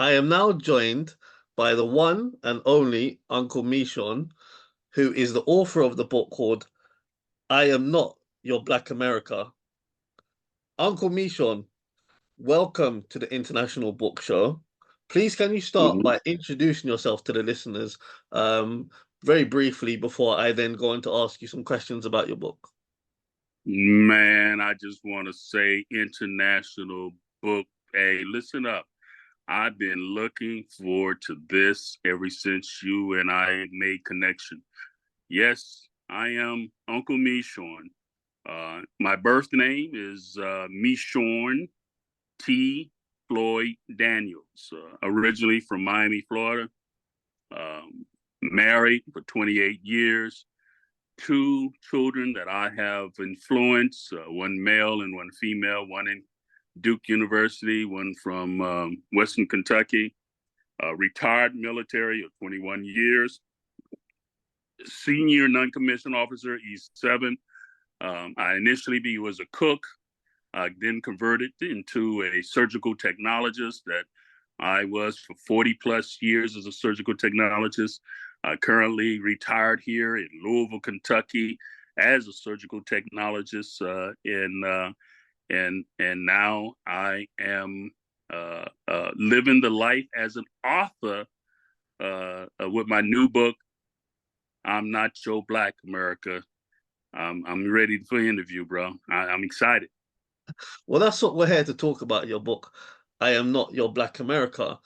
I am now joined by the one and only Uncle MeShorn, who is the author of the book called I Am Not Your Black America. Uncle MeShorn, welcome to the International Book Show. Please, can you start Mhm. by introducing yourself to the listeners um, very briefly before I then go on to ask you some questions about your book? Man, I just want to say international book. Hey, listen up. I've been looking forward to this ever since you and I made connection. Yes, I am Uncle MeShorn. My birth name is MeShorn T. Floyd Daniels. Originally from Miami, Florida. Married for 28 years. Two children that I have influenced, one male and one female, one in Duke University, one from Western Kentucky, retired military of 21 years, senior non-commissioned officer, East 7. I initially was a cook, then converted into a surgical technologist that I was for 40 plus years as a surgical technologist. Currently retired here in Louisville, Kentucky, as a surgical technologist, and now I am living the life as an author with my new book. I'm Not Your Black America. I'm ready for the interview, bro. I'm excited. Well, that's what we're here to talk about your book, I Am Not Your Black America.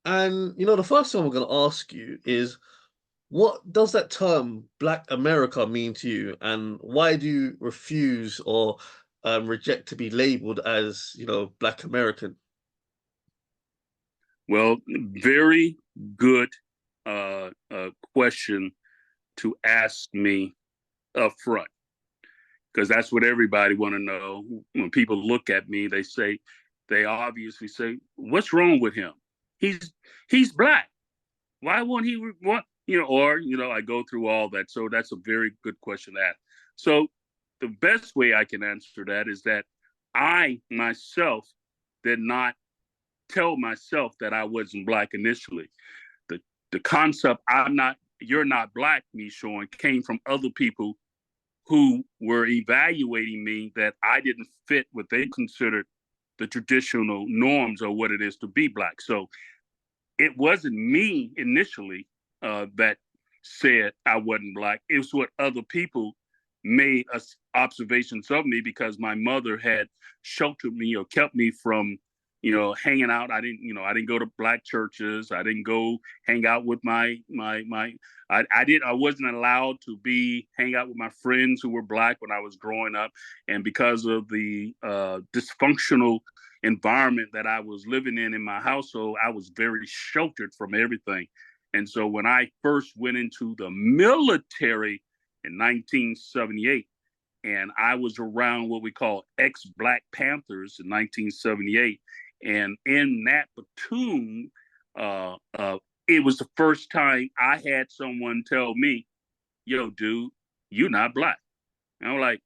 And, the first thing I'm going to ask you is, what does that term Black America mean to you, and why do you refuse or reject to be labeled as, Black American? Well, very good question to ask me up front, because that's what everybody want to know. When people look at me, they obviously say, "What's wrong with him? He's he's black. Why won't he want Or I go through all that. So that's a very good question to ask. So the best way I can answer that is that I myself did not tell myself that I wasn't black initially. The the concept you're not black, MeShorn, came from other people who were evaluating me that I didn't fit what they considered the traditional norms of what it is to be black. So it wasn't me initially that said I wasn't black. It was what other people made observations of me, because my mother had sheltered me or kept me from, hanging out. I didn't go to black churches. I didn't go hang out with I wasn't allowed to hang out with my friends who were black when I was growing up. And because of the dysfunctional environment that I was living in my household, I was very sheltered from everything. And so when I first went into the military in 1978, and I was around what we call ex-Black Panthers in 1978, and in that platoon, it was the first time I had someone tell me, "Yo, dude, you're not black." And I'm like,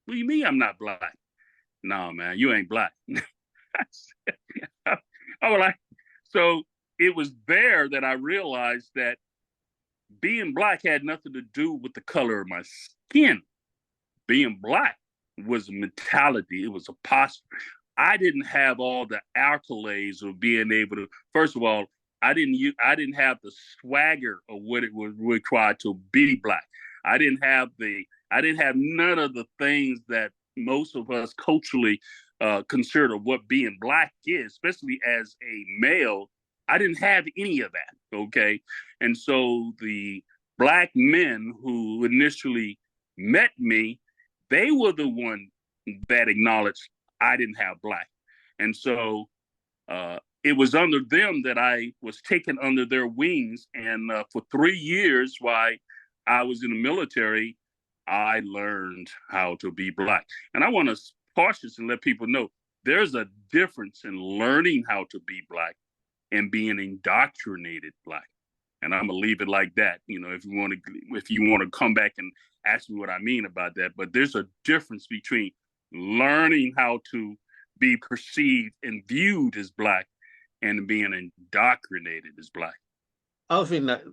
"What do you mean I'm not black?" "No, man, you ain't black." I was like, so it was there that I realized that being black had nothing to do with the color of my skin. Being black was a mentality, it was a posture. I didn't have all the accolades of being able to. First of all, I didn't have the swagger of what it would require to be black. I didn't have none of the things that most of us culturally consider what being black is, especially as a male. I didn't have any of that. Okay. And so the black men who initially met me, they were the one that acknowledged I didn't have black. And so it was under them that I was taken under their wings. And for 3 years, while I was in the military, I learned how to be black. And I want to cautious and let people know there's a difference in learning how to be black and being indoctrinated black. And I'm gonna leave it like that. If you want to come back and ask me what I mean about that. But there's a difference between learning how to be perceived and viewed as black and being indoctrinated as Black? I think that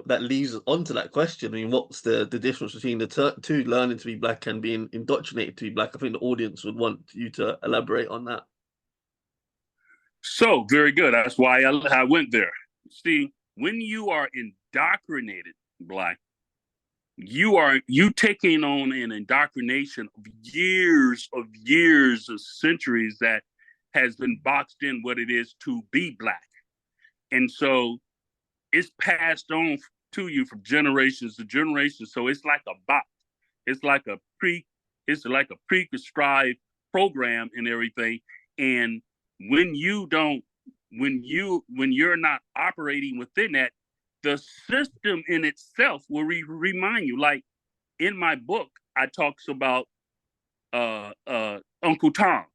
that leads on to that question. I mean, what's the difference between the two, learning to be black and being indoctrinated to be black? I think the audience would want you to elaborate on that. So very good. That's why I went there. See, when you are indoctrinated Black, you taking on an indoctrination of years of centuries that has been boxed in what it is to be Black. And so it's passed on to you from generations to generations. So it's like a box. It's like a pre-prescribed program and everything. And when you're not operating within that, the system in itself will remind you. Like in my book, I talks about Uncle Tom.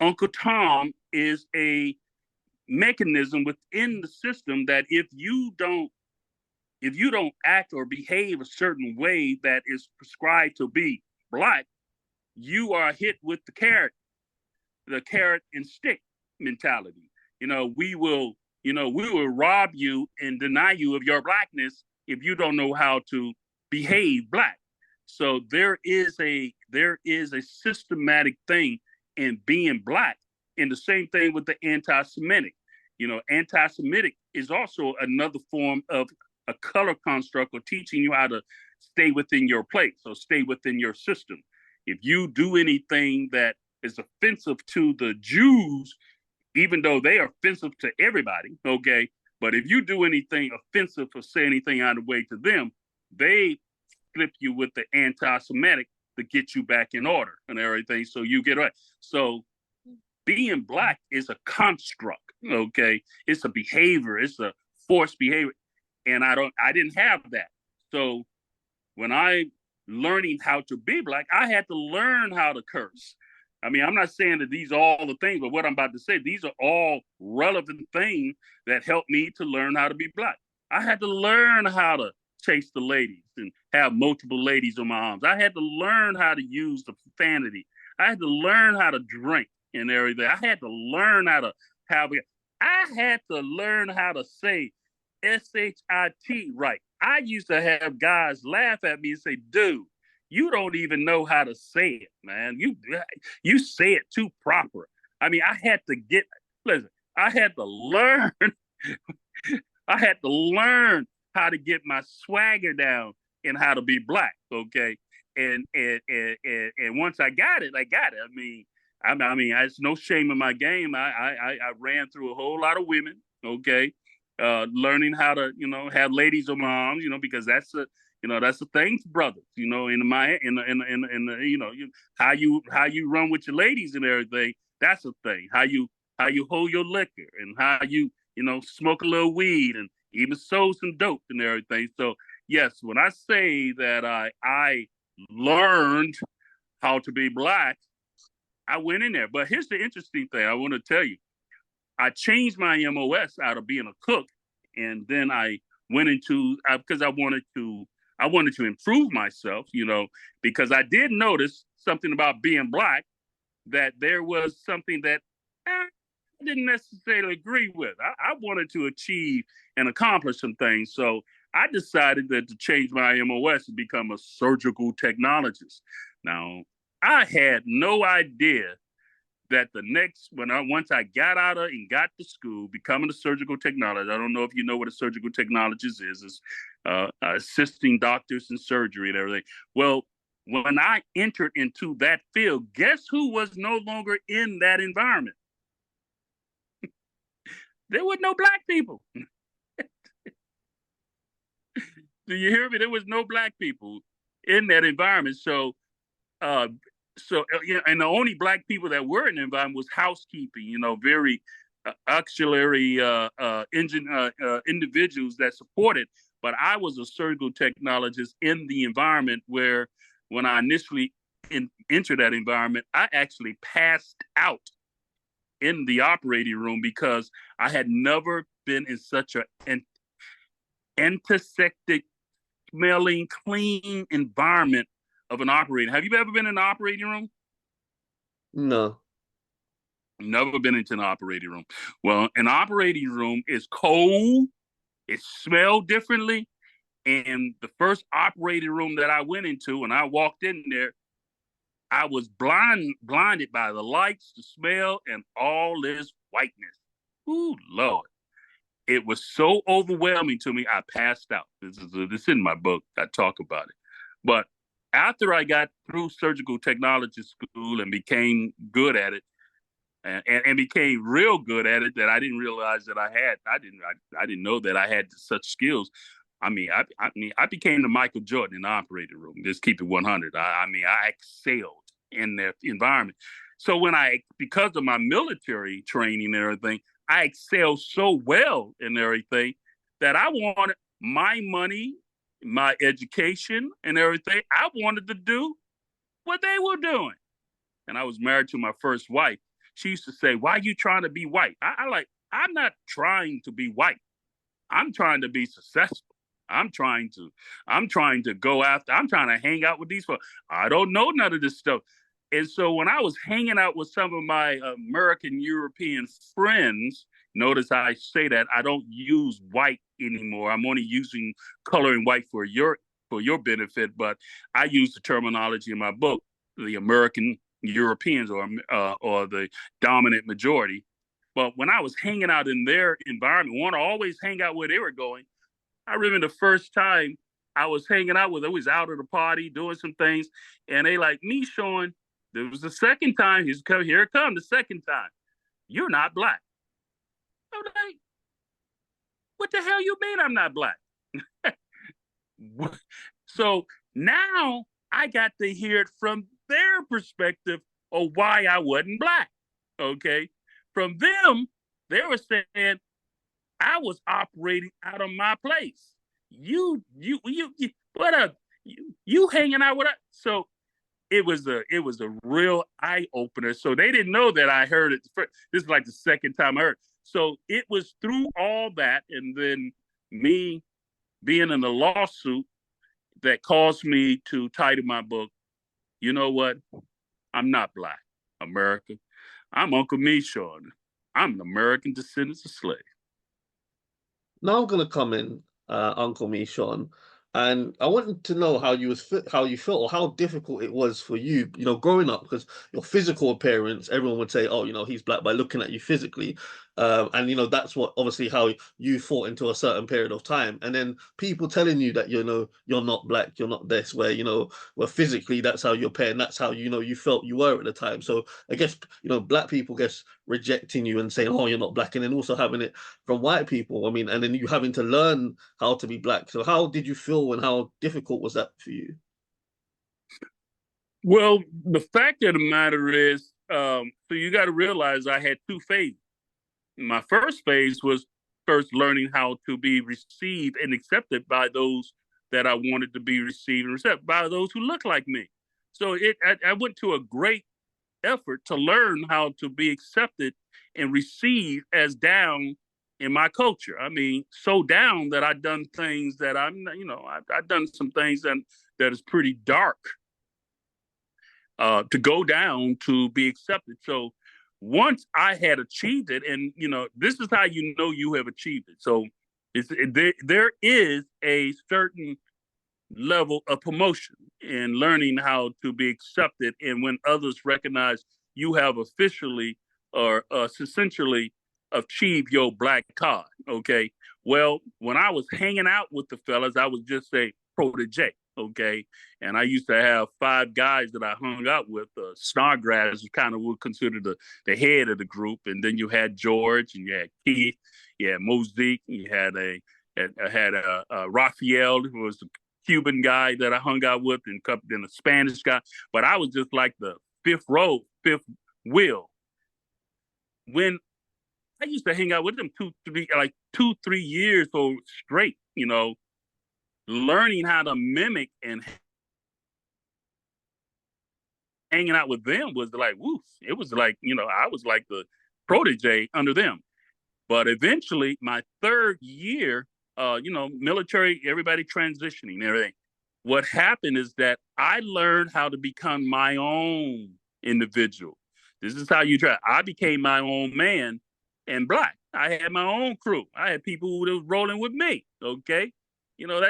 Uncle Tom is a mechanism within the system that if you don't act or behave a certain way that is prescribed to be Black, you are hit with the carrot and stick mentality. We will rob you and deny you of your Blackness if you don't know how to behave Black. So there is a systematic thing in being Black, and the same thing with the anti-Semitic. Anti-Semitic is also another form of a color construct or teaching you how to stay within your place or stay within your system. If you do anything that is offensive to the Jews, even though they are offensive to everybody, okay, but if you do anything offensive or say anything out of the way to them, they flip you with the anti-Semitic to get you back in order and everything. So you get right. So being Black is a construct, okay? It's a behavior, it's a forced behavior. And I didn't have that. So when I learning how to be Black, I had to learn how to curse. I mean, I'm not saying that these are all the things, but what I'm about to say, these are all relevant things that helped me to learn how to be Black. I had to learn how to chase the ladies and have multiple ladies on my arms. I had to learn how to use the profanity. I had to learn how to drink and everything. I had to learn how to I had to learn how to say shit right. I used to have guys laugh at me and say, dude, you don't even know how to say it, man. You say it too proper. I mean, I had to learn. I had to learn how to get my swagger down and how to be Black, okay? And once I got it, I got it. I mean, it's no shame in my game. I ran through a whole lot of women, okay? Learning how to, have ladies on my arms, because that's the thing, brothers, how you run with your ladies and everything. That's a thing. How you hold your liquor and how you smoke a little weed and even sow some dope and everything. So yes, when I say that I learned how to be Black, I went in there. But here's the interesting thing I want to tell you. I changed my MOS out of being a cook, and then I went into because I wanted to improve myself, because I did notice something about being Black, that there was something that I didn't necessarily agree with. I wanted to achieve and accomplish some things, so I decided that to change my MOS and become a surgical technologist. Now, I had no idea that once I got out of and got to school, becoming a surgical technologist. I don't know if you know what a surgical technologist is. It's assisting doctors in surgery and everything. Well, when I entered into that field, guess who was no longer in that environment? There were no Black people. Do you hear me? There was no Black people in that environment. Uh, and the only Black people that were in the environment was housekeeping, very auxiliary individuals that supported. But I was a surgical technologist in the environment where, when I initially entered that environment, I actually passed out in the operating room because I had never been in such an antiseptic smelling, clean environment of an operating. Have you ever been in an operating room? No. Never been into an operating room. Well, an operating room is cold. It smelled differently. And the first operating room that I went into, when I walked in there, I was blinded by the lights, the smell, and all this whiteness. Ooh, Lord. It was so overwhelming to me, I passed out. This is in my book. I talk about it. But after I got through surgical technology school and became good at it, and became real good at it that I didn't realize that I had. I didn't know that I had such skills. I became the Michael Jordan in the operating room. Just keep it 100. I excelled in the environment. So because of my military training and everything, I excelled so well in everything that I wanted my money, my education, and everything. I wanted to do what they were doing. And I was married to my first wife. She used to say, "Why are you trying to be white?" I'm not trying to be white. I'm trying to be successful. I'm trying to go after, I'm trying to hang out with these folks. I don't know none of this stuff. And so when I was hanging out with some of my American European friends, notice I say that I don't use white anymore. I'm only using color and white for your benefit, but I use the terminology in my book, the American Europeans or the dominant majority. But when I was hanging out in their environment, want to always hang out where they were going. I remember the first time I was hanging out with them, I was out at a party doing some things, and they like, "MeShorn." There was the second time. Here it come the second time. "You're not black." I'm like, "What the hell you mean I'm not black?" So now I got to hear it from their perspective of why I wasn't black. Okay. From them, they were saying I was operating out of my place. You what up? You hanging out with us. So it was a real eye opener. So they didn't know that I heard it first. This is like the second time I heard. So it was through all that, and then me being in a lawsuit that caused me to title my book, "You know what? I'm not black, America. I'm Uncle MeShorn. I'm an American descendant of slaves." Now I'm gonna come in, Uncle MeShorn, and I wanted to know how you felt, or how difficult it was for you, growing up, because your physical appearance, everyone would say, "Oh, he's black," by looking at you physically, and that's what obviously how you fought into a certain period of time, and then people telling you that you're not black, you're not this, where physically that's how you appear, and that's how you felt you were at the time. So I guess black people guess rejecting you and saying, "Oh, you're not black," and then also having it from white people. I mean, and then you having to learn how to be black. So how did you feel, and how difficult was that for you? Well, the fact of the matter is, so you got to realize I had two phases. My first phase was first learning how to be received and accepted by those that I wanted to be received and accepted by those who look like me. So I went to a great effort to learn how to be accepted and received as down in my culture. I mean, so down that I've done things that I've done some things that is pretty dark to go down to be accepted. So once I had achieved it, and this is how you know you have achieved it. So there is a certain level of promotion in learning how to be accepted, and when others recognize you have officially or essentially achieved your black card. Okay. Well, when I was hanging out with the fellas, I was just a protege. Okay. And I used to have five guys that I hung out with. Snodgrass was kind of consider the head of the group. And then you had George, and you had Keith, you had Mosaic, you had Raphael, who was the Cuban guy that I hung out with, and then a Spanish guy. But I was just like the fifth wheel. When I used to hang out with them 2, 3 years or straight, learning how to mimic and hanging out with them was like, woof. It was like, I was like the protege under them. But eventually, my third year, military, everybody transitioning and everything. What happened is that I learned how to become my own individual. This is how you try. I became my own man and black. I had my own crew. I had people who was rolling with me. Okay.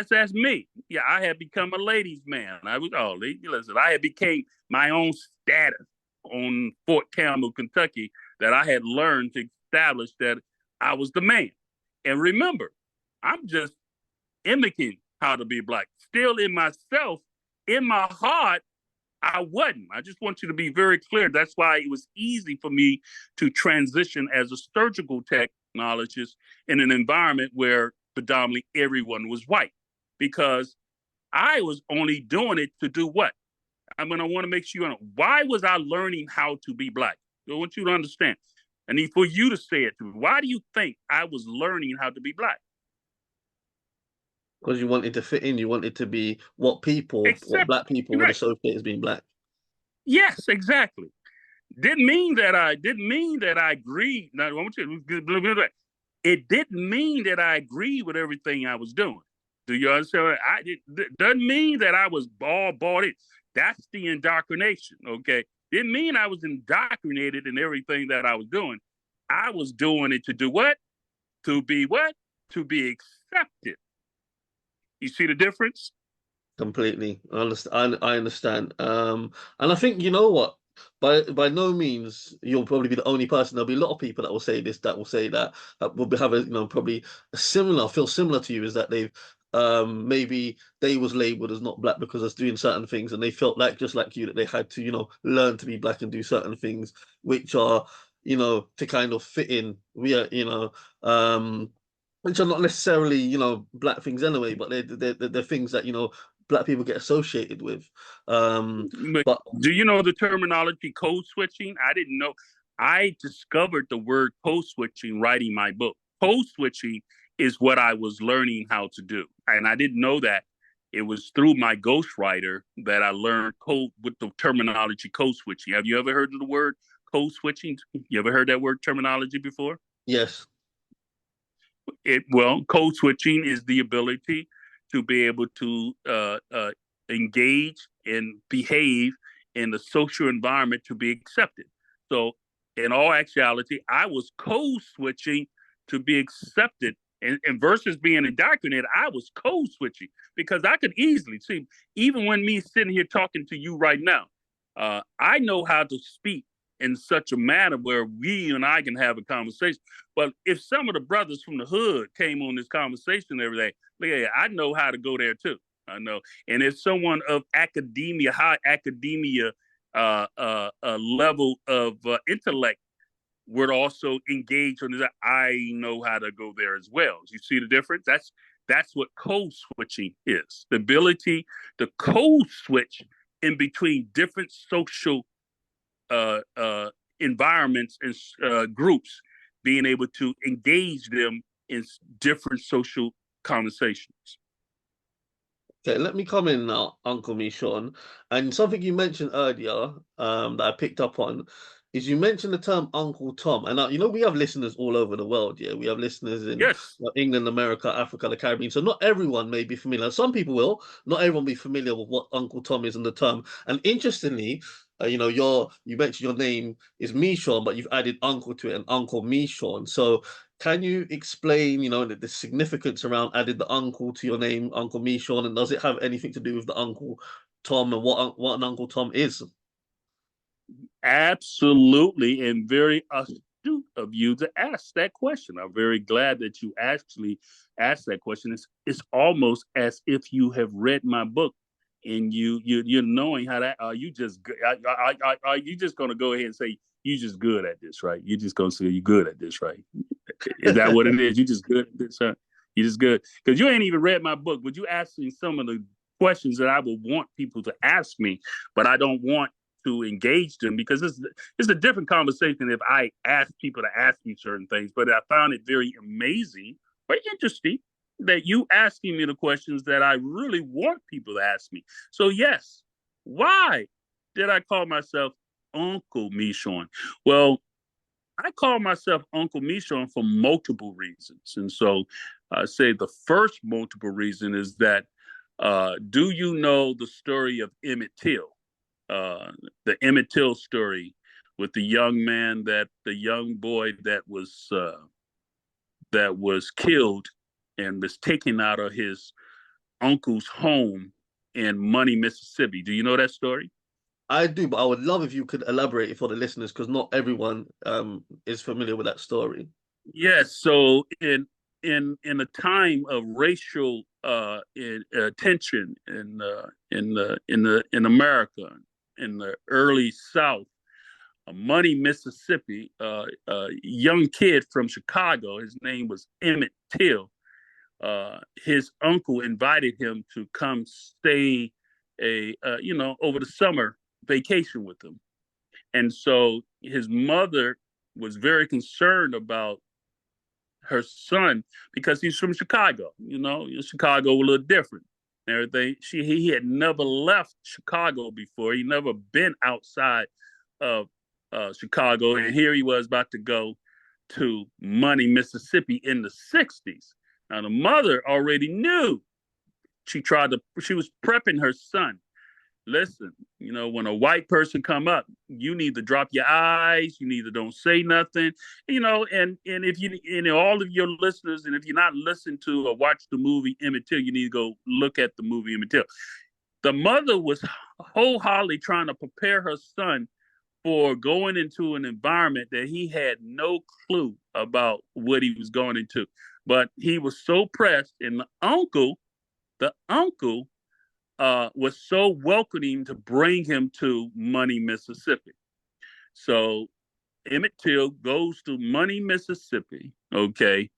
That's me. Yeah, I had become a ladies' man. I was listen, I had became my own status on Fort Campbell, Kentucky, that I had learned to establish that I was the man. And remember, I'm just mimicking how to be black. Still in myself, in my heart, I wasn't. I just want you to be very clear. That's why it was easy for me to transition as a surgical technologist in an environment where predominantly everyone was white, because I was only doing it to do what? I want to make sure you know why was I learning how to be black? I want you to understand. I need for you to say it to me. Why do you think I was learning how to be black? Because you wanted to fit in, you wanted to be what Except, black people would right? associate as being black. Yes, exactly. Didn't mean that I agreed. Now, I want you to, it didn't mean that I agreed with everything I was doing. Do you understand? Doesn't mean that I was all bought in. That's the indoctrination. Okay, didn't mean I was indoctrinated in everything that I was doing. I was doing it to do what? To be what? To be accepted. You see the difference? Completely. I understand. And I think you know what? By no means you'll probably be the only person. There'll be a lot of people that will say this, that will say that will have probably feel similar to you, is that they've maybe they was labeled as not black because of doing certain things, and they felt like just like you that they had to learn to be black and do certain things which are to kind of fit in. We are which are not necessarily black things anyway, but they're things that black people get associated with. But But do you know the terminology code switching? I didn't know. I discovered the word code switching writing my book. Code switching is what I was learning how to do. And I didn't know that. It was through my ghostwriter that I learned code with the terminology code switching. Have you ever heard of the word code switching? You ever heard that word terminology before? yes, Code switching is the ability to be able to engage and behave in the social environment to be accepted. So, in all actuality, I was code switching to be accepted. And versus being indoctrinated, I was code switching because I could easily see, even when me sitting here talking to you right now, I know how to speak in such a manner where we and I can have a conversation. But if some of the brothers from the hood came on this conversation every day, yeah, I know how to go there too. I know. And if someone of academia, high academia level of intellect would also engage on this, I know how to go there as well. You see the difference? That's what code switching is. The ability to code switch in between different social uh, uh, environments and groups, being able to engage them in different social conversations. okay, let me come in now, Uncle MeShorn. And something you mentioned earlier, that I picked up on, is you mentioned the term Uncle Tom. And we have listeners all over the world. Yeah, we have listeners in Yes, England, America, Africa, the Caribbean. So not everyone may be familiar. Some people will. Not everyone will be familiar with what Uncle Tom is and the term. And interestingly, you mentioned your name is MeShorn, but you've added Uncle to it, and Uncle MeShorn. So can you explain, the significance around adding the uncle to your name, Uncle MeShorn, and does it have anything to do with the Uncle Tom and what an Uncle Tom is? absolutely, and very astute of you to ask that question. I'm very glad that you actually asked that question. It's almost as if you have read my book and you're knowing how that. Are you just are you just going to go ahead and say you just good at this, right? You're just going to say you're good at this, right? Is that what it is? You just good at this, huh? You just good because you ain't even read my book, but you asking some of the questions that I would want people to ask me, but I don't want to engage them because it's a different conversation if I ask people to ask me certain things. But I found it very amazing or interesting that you asking me the questions that I really want people to ask me. So yes, why did I call myself Uncle MeShorn? Well, I call myself Uncle MeShorn for multiple reasons. And so I say the first multiple reason is that do you know the story of Emmett Till? The Emmett Till story with the young man the young boy that was killed and was taken out of his uncle's home in Money, Mississippi. Do you know that story? I do, but I would love if you could elaborate for the listeners because not everyone is familiar with that story. Yes. So in a time of racial tension in America in the early South, Money, Mississippi, a young kid from Chicago. His name was Emmett Till. His uncle invited him to come stay over the summer vacation with him, and so his mother was very concerned about her son because he's from Chicago. Chicago a little different and everything. He had never left Chicago before. He never been outside of Chicago, and here he was about to go to Money, Mississippi in the '60s. Now the mother already knew. She was prepping her son. Listen, when a white person come up, you need to drop your eyes. You need to don't say nothing. And if all of your listeners, and if you're not listening to or watch the movie Emmett Till, you need to go look at the movie Emmett Till. The mother was wholeheartedly trying to prepare her son for going into an environment that he had no clue about what he was going into. But he was so pressed, and the uncle was so welcoming to bring him to Money, Mississippi. So Emmett Till goes to Money, Mississippi, okay,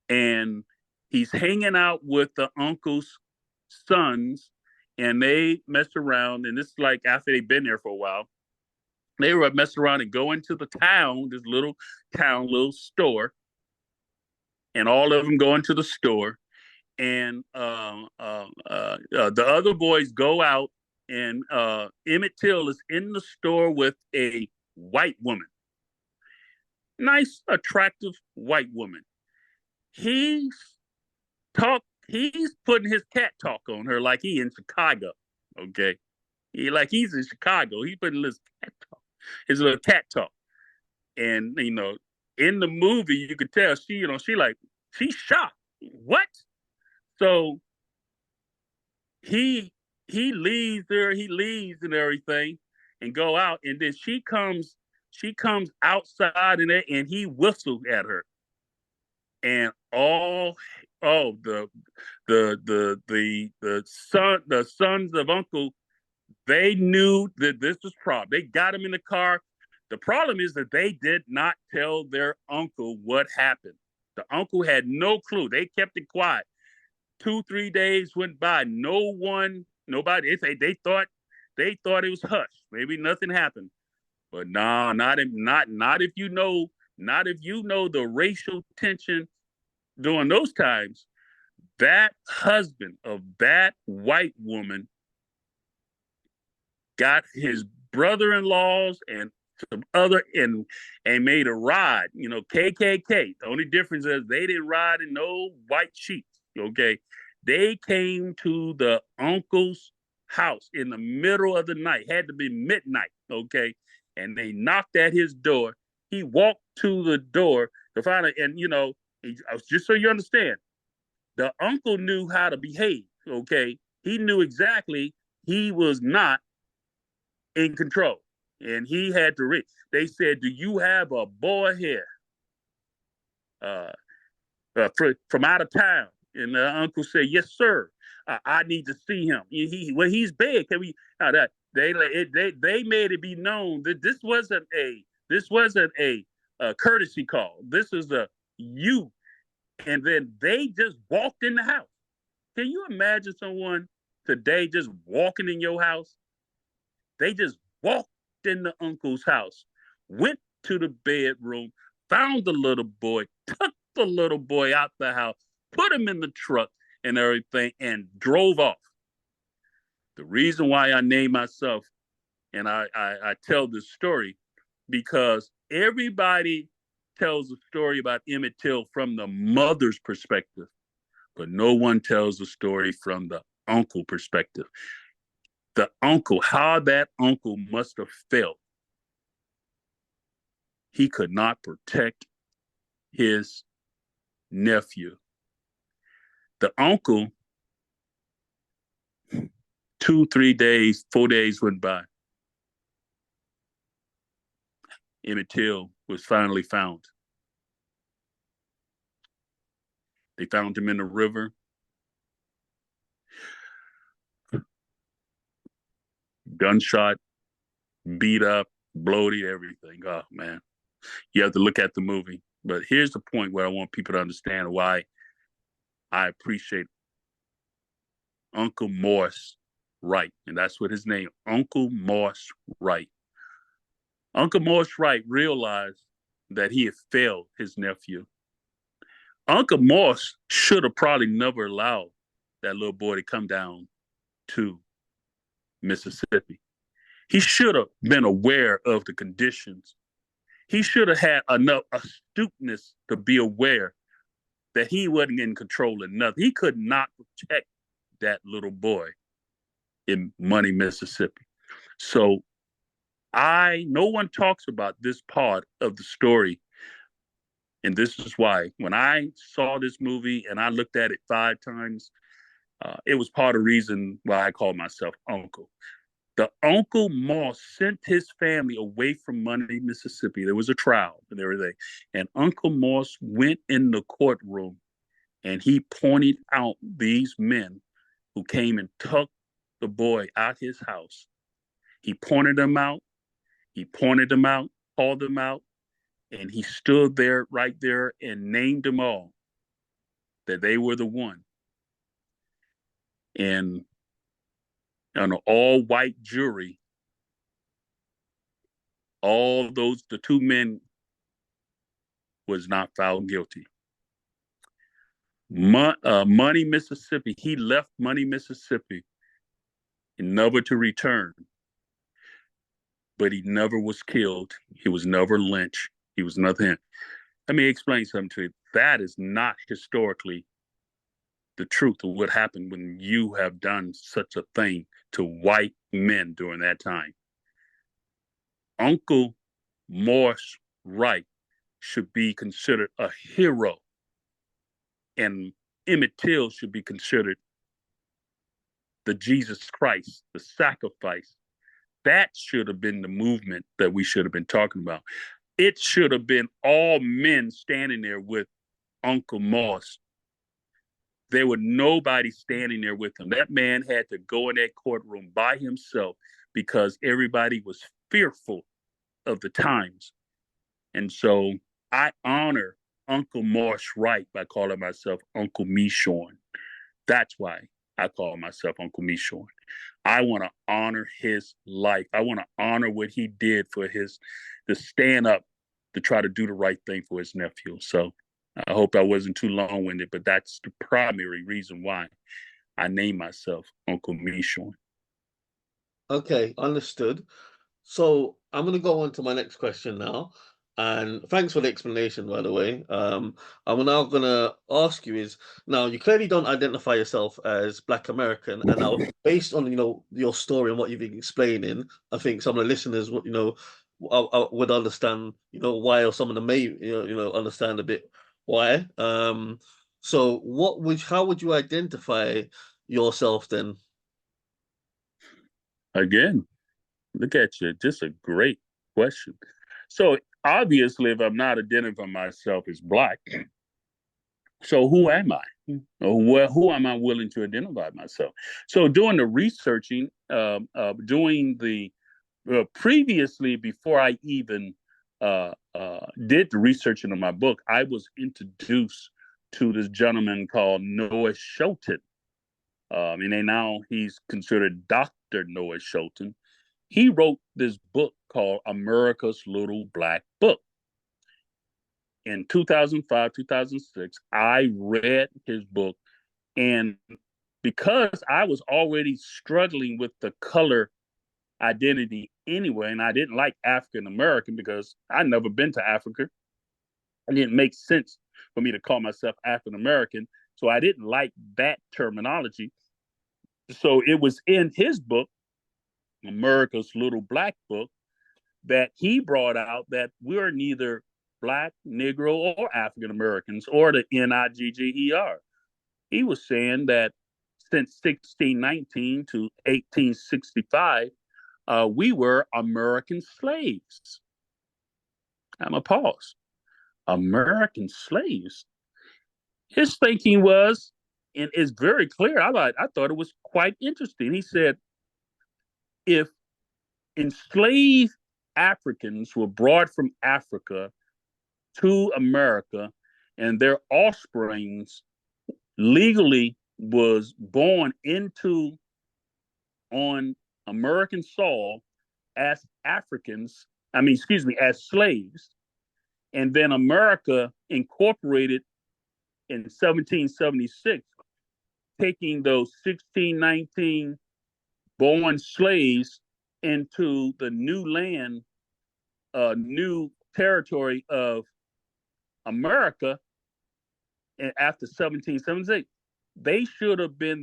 and he's hanging out with the uncle's sons, and they mess around. And this is like after they've been there for a while. They were messing around and go into the town, this little town, little store, and all of them go into the store. And the other boys go out, and Emmett Till is in the store with a white woman, nice, attractive white woman. He's He's putting his cat talk on her like he in Chicago. Okay, he's in Chicago. He's putting his little cat talk, and in the movie you could tell she's shocked. What? So he he leaves and everything and go out, and then she comes outside and he whistles at her. And the sons of uncle, they knew that this was problem. They got him in the car. The problem is that they did not tell their uncle what happened. The uncle had no clue. They kept it quiet. 2-3 days went by. Nobody. They thought it was hush. Maybe nothing happened. But no, not if you know, not if you know the racial tension during those times. That husband of that white woman got his brother-in-laws and some other and made a ride. KKK. The only difference is they didn't ride in no white sheets. Okay, they came to the uncle's house in the middle of the night. Had to be midnight. Okay, and they knocked at his door. He walked to the door to find it, and just so you understand, the uncle knew how to behave. Okay, he knew exactly he was not in control, and he had to read. They said, "Do you have a boy here uh, from out of town?" And the uncle said, "Yes, sir. I need to see him. He's big. Can we?" They made it be known that this wasn't a courtesy call. This is a you. And then they just walked in the house. Can you imagine someone today just walking in your house? They just walked in the uncle's house, went to the bedroom, found the little boy, took the little boy out the house, put him in the truck and everything, and drove off. The reason why I name myself and I tell this story, because everybody tells a story about Emmett Till from the mother's perspective, but no one tells the story from the uncle perspective. The uncle, how that uncle must have felt he could not protect his nephew. The uncle, 2, 3 days, 4 days went by. Emmett Till was finally found. They found him in the river. Gunshot, beat up, bloated, everything. Oh, man. You have to look at the movie. But here's the point where I want people to understand why I appreciate Uncle Morse Wright. And that's what his name, Uncle Morse Wright. Uncle Morse Wright realized that he had failed his nephew. Uncle Morse should have probably never allowed that little boy to come down to Mississippi. He should have been aware of the conditions. He should have had enough astuteness to be aware that he wasn't in control of nothing. He could not protect that little boy in Money, Mississippi. So no one talks about this part of the story. And this is why when I saw this movie and I looked at it 5 times, it was part of the reason why I called myself Uncle. The Uncle Moss sent his family away from Money, Mississippi. There was a trial and everything. And Uncle Moss went in the courtroom and he pointed out these men who came and took the boy out his house. He pointed them out. He pointed them out, called them out, and he stood there right there and named them all that they were the one. And on an all-white jury, the 2 men was not found guilty. Money, Mississippi, he left Money, Mississippi, and never to return. But he never was killed. He was never lynched. He was nothing. Let me explain something to you. That is not historically the truth of what happened when you have done such a thing to white men during that time. Uncle Morse Wright should be considered a hero, and Emmett Till should be considered the Jesus Christ, the sacrifice. That should have been the movement that we should have been talking about. It should have been all men standing there with Uncle Moss. There was nobody standing there with him. That man had to go in that courtroom by himself because everybody was fearful of the times. And so I honor Uncle Morse Wright by calling myself Author MeShorn. That's why I call myself Author MeShorn. I want to honor his life. I want to honor what he did for to stand up to try to do the right thing for his nephew. So I hope I wasn't too long-winded, but that's the primary reason why I named myself Author MeShorn. Okay, understood. So I'm going to go on to my next question now. And thanks for the explanation, by the way. I'm now going to ask you is, now you clearly don't identify yourself as Black American. And now based on, your story and what you've been explaining, I think some of the listeners would, would understand, why, or some of them may, understand a bit why. So how would you identify yourself then? Again, look at you. Just a great question. So obviously, if I'm not identifying myself as Black, so who am I? Well, who am I willing to identify myself? So doing the researching, doing the previously, before I even did the researching of my book, I was introduced to this gentleman called Noah Shelton. And he's considered Dr. Noah Shelton. He wrote this book called America's Little Black Book. In 2005, 2006, I read his book. And because I was already struggling with the color identity anyway, and I didn't like African American because I'd never been to Africa, it didn't make sense for me to call myself African American. So I didn't like that terminology. So it was in his book, America's Little Black Book, that he brought out that we're neither Black, Negro, or African Americans, or the NIGGER. He was saying that since 1619 to 1865, we were American slaves. I'm a pause. American slaves. His thinking was, and it's very clear. I thought it was quite interesting. He said, if enslaved Africans were brought from Africa to America, and their offsprings legally was born into on American soil as Africans, as slaves, and then America incorporated in 1776, taking those 1619 born slaves into the new land, new territory of America after 1776. They should have been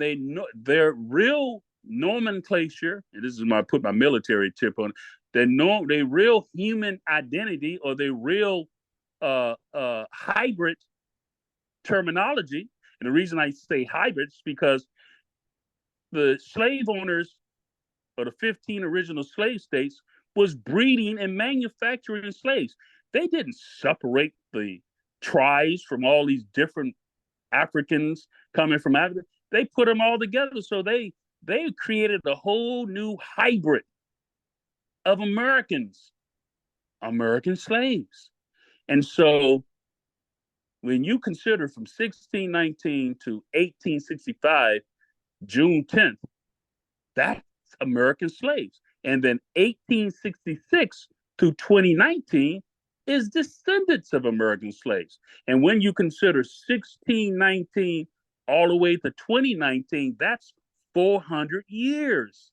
their real nomenclature, and this is my put my military tip on it, their real human identity or their real hybrid terminology. And the reason I say hybrid is because the slave owners of the 15 original slave states was breeding and manufacturing slaves. They didn't separate the tribes from all these different Africans coming from Africa. They put them all together. So they created a whole new hybrid of Americans, American slaves. And so when you consider from 1619 to 1865, June 10th, that's American slaves. And then 1866 to 2019 is descendants of American slaves. And when you consider 1619 all the way to 2019, that's 400 years.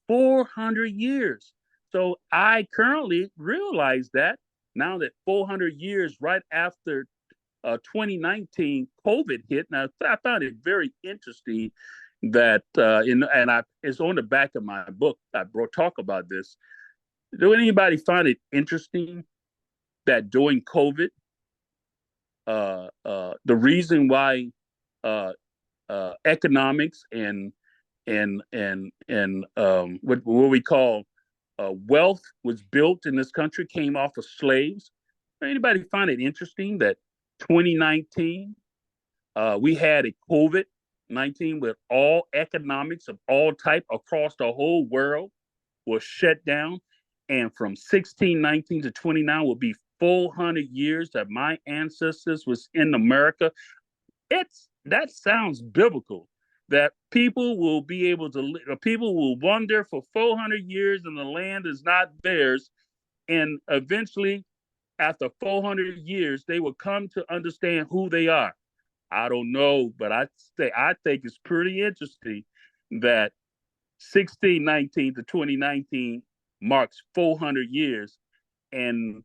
400 years. So I currently realize that now that 400 years right after 2019 COVID hit. Now I found it very interesting that it's on the back of my book. I talk about this. Do anybody find it interesting that during COVID, the reason why economics and what we call wealth was built in this country came off of slaves? Anybody find it interesting that 2019 we had a COVID-19 with all economics of all type across the whole world was shut down, and from 1619 to 29 will be 400 years that my ancestors was in America. That sounds biblical. That people will be able to, people will wander for 400 years and the land is not theirs, and eventually, after 400 years, they will come to understand who they are. I don't know, but I think it's pretty interesting that 1619 to 2019 marks 400 years, and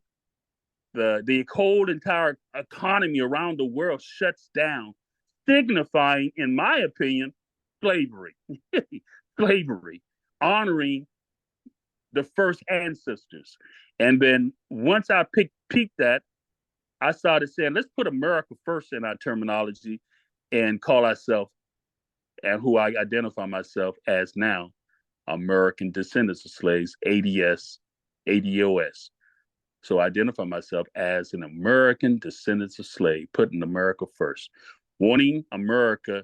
the whole entire economy around the world shuts down, signifying, in my opinion, slavery. Slavery, honoring the first ancestors. And then once I peaked that, I started saying, let's put America first in our terminology and call ourselves, and who I identify myself as now, American descendants of slaves, ADS, ADOS. So I identify myself as an American descendants of slave, putting America first, wanting America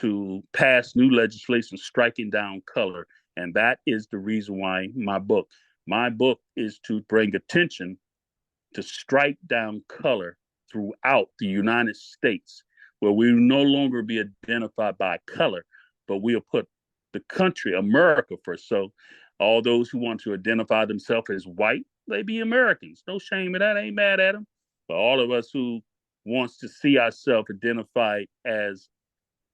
to pass new legislation striking down color. And that is the reason why my book is to bring attention to strike down color throughout the United States, where we will no longer be identified by color, but we'll put the country, America, first. So all those who want to identify themselves as white, they be Americans. No shame in that. I ain't mad at them. But all of us who wants to see ourselves identified as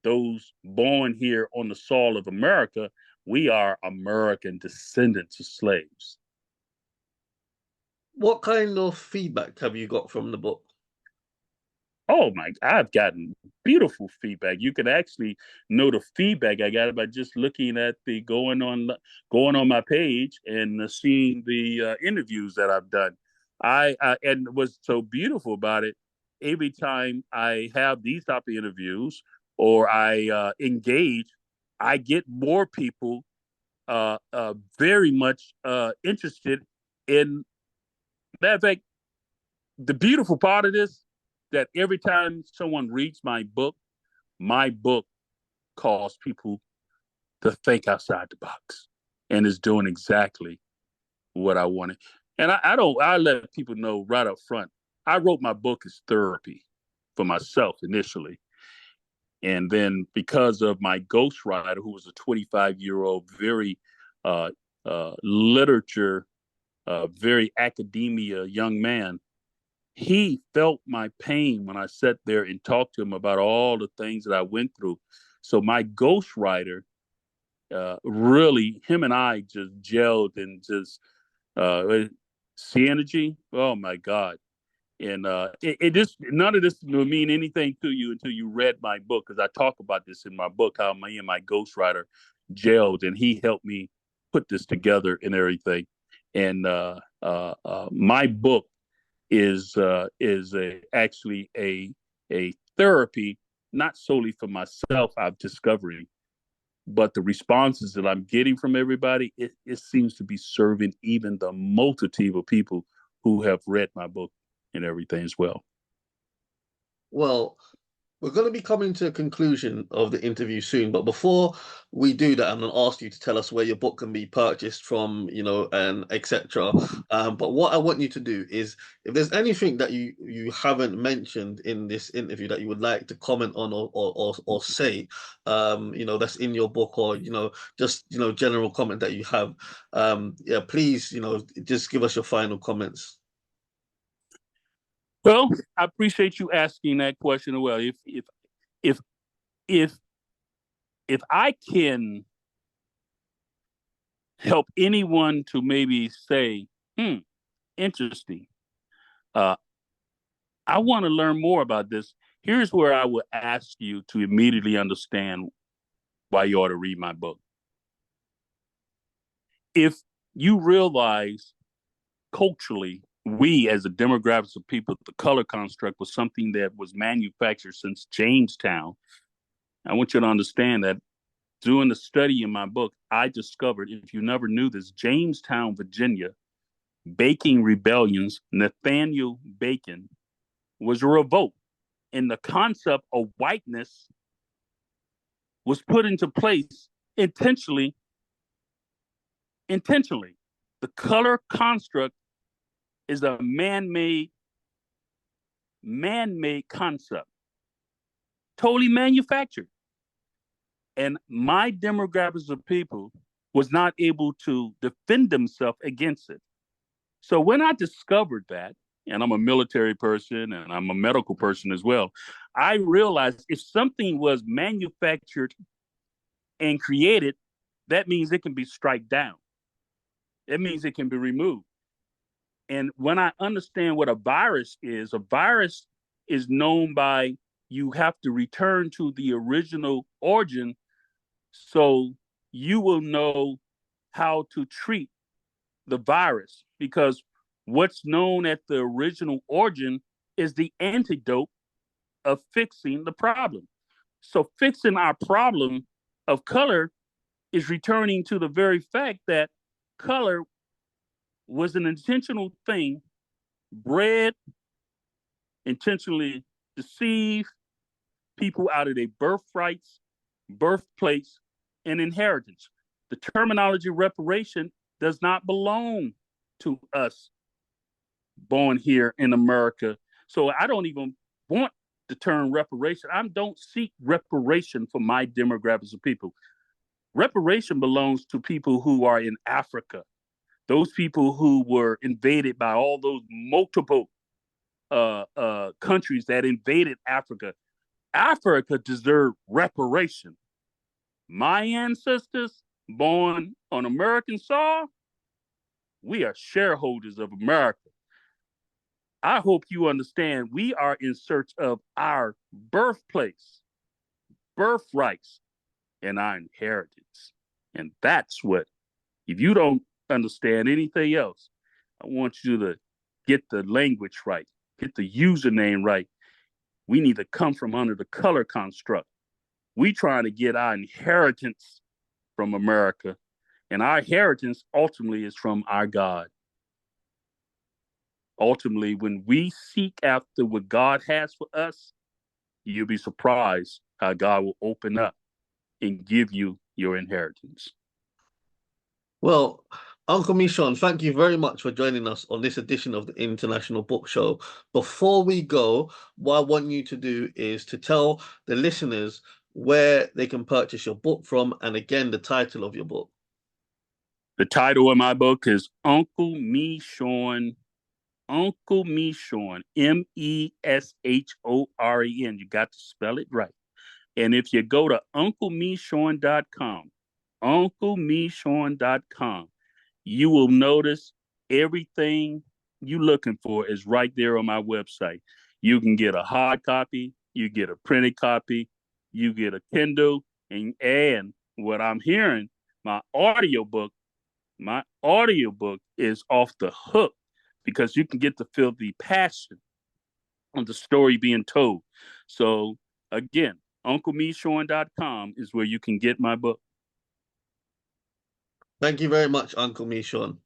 those born here on the soil of America, we are American descendants of slaves. What kind of feedback have you got from the book? Oh my, I've gotten beautiful feedback. You could actually know the feedback I got by just looking at the going on my page and seeing the interviews that I've done. I and what's so beautiful about it, every time I have these type of interviews or I engage, I get more people very much interested in. Matter of fact, the beautiful part of this that every time someone reads my book calls people to think outside the box and is doing exactly what I wanted. And I let people know right up front. I wrote my book as therapy for myself initially. And then because of my ghostwriter, who was a 25-year-old, very literature, very academia young man, he felt my pain when I sat there and talked to him about all the things that I went through. So my ghostwriter, really, him and I just gelled and just synergy. Oh my God. And it just none of this will mean anything to you until you read my book, because I talk about this in my book, how me and my ghostwriter gelled and he helped me put this together and everything. And my book actually a therapy, not solely for myself. I've discovered, but the responses that I'm getting from everybody, it seems to be serving even the multitude of people who have read my book and everything as well. Well, we're going to be coming to a conclusion of the interview soon, but before we do that, I'm going to ask you to tell us where your book can be purchased from, and etc. But what I want you to do is, if there's anything that you haven't mentioned in this interview that you would like to comment on or say, that's in your book, or just general comment that you have, yeah, please, just give us your final comments. Well, I appreciate you asking that question as well. If if if I can help anyone to maybe say, interesting, uh, I want to learn more about this. Here's where I would ask you to immediately understand why you ought to read my book. If you realize culturally, we as a demographics of people, the color construct was something that was manufactured since Jamestown. I want you to understand that doing the study in my book, I discovered, if you never knew this, Jamestown, Virginia, baking rebellions, Nathaniel Bacon was a revolt. And the concept of whiteness was put into place intentionally. Intentionally. The color construct is a man-made concept, totally manufactured. And my demographics of people was not able to defend themselves against it. So when I discovered that, and I'm a military person and I'm a medical person as well, I realized if something was manufactured and created, that means it can be struck down. It means it can be removed. And when I understand what a virus is known by you have to return to the original origin so you will know how to treat the virus, because what's known at the original origin is the antidote of fixing the problem. So fixing our problem of color is returning to the very fact that color was an intentional thing, bred, intentionally deceive people out of their birthrights, birthplace, and inheritance. The terminology reparation does not belong to us born here in America. So I don't even want the term reparation. I don't seek reparation for my demographics of people. Reparation belongs to people who are in Africa, those people who were invaded by all those multiple countries that invaded Africa. Africa deserved reparation. My ancestors, born on American soil, we are shareholders of America. I hope you understand we are in search of our birthplace, birthrights, and our inheritance. And that's what, if you don't understand anything else, I want you to get the language right, get the username right. We need to come from under the color construct. We trying to get our inheritance from America, and our inheritance ultimately is from our God. Ultimately, when we seek after what God has for us, you'll be surprised how God will open up and give you your inheritance. Well, Uncle MeShorn, thank you very much for joining us on this edition of the International Book Show. Before we go, what I want you to do is to tell the listeners where they can purchase your book from, and again, the title of your book. The title of my book is Uncle MeShorn. Uncle MeShorn, MESHOREN. You got to spell it right. And if you go to UncleMeShorn.com, UncleMeShorn.com, you will notice everything you're looking for is right there on my website. You can get a hard copy, you get a printed copy, you get a Kindle, and what I'm hearing, my audiobook is off the hook because you can get to feel the passion of the story being told. So again, UncleMeShorn.com is where you can get my book. Thank you very much, Uncle MeShorn.